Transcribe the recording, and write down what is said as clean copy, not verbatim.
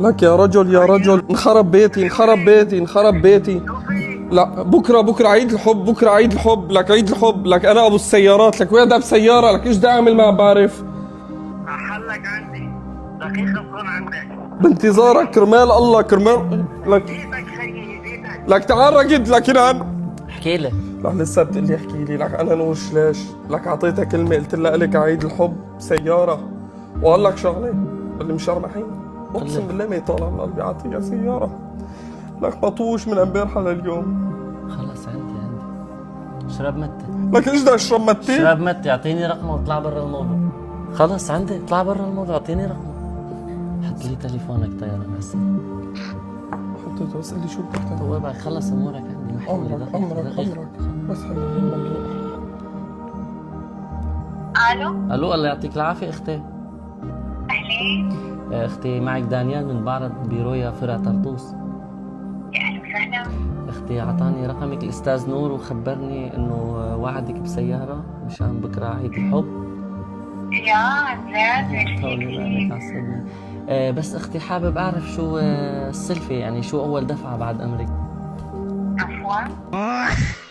لك يا رجل يا رجل، انخرب بيتي انخرب بيتي انخرب بيتي. لا بكره عيد الحب، بكره عيد الحب، لك عيد الحب، لك انا ابو السيارات، لك وين بسياره، لك ايش بدي اعمل ما بعرف. حلك عندي دقيقة بكون عندك. بانتظارك كرمال الله كرمال لك. جيتك خيي جيتك. لك تعال رقد لك هنا. احكي لي. لك لسه بتقول لي احكي لي، لك انا نوش ليش؟ لك اعطيتها كلمه قلت لها الك عيد الحب سياره، وقال لك شغله اللي مشرمحين اقسم بالله ما يطالع من قلبي اعطيها سياره. لك مطوش من امبارحه لليوم. خلص عندي اشرب متى. لك ايش بدي اشرب متي؟ اشرب متى، اعطيني رقمه واطلع برا الموضوع. خلص عندي، اطلع برا الموضوع، اعطيني رقمه. حط لي تليفونك طيارة بس. حطيته بس قال لي شو بدك تعمل؟ هو بقى خلص امورك عندي محلولة. عمرك بس حل الموضوع. الو، الله يعطيك العافية اختي. أهلين. اختي معك دانيال من معرض بيرويا فرع طرطوس. يا أهلا وسهلا. اختي اعطاني رقمك الاستاذ نور وخبرني انه وعدك بسيارة مشان بكره عيد الحب. يا زين ميرسي كثير. بس اختي حابب اعرف شو السلفة، يعني شو اول دفعة بعد امرك. عفوا.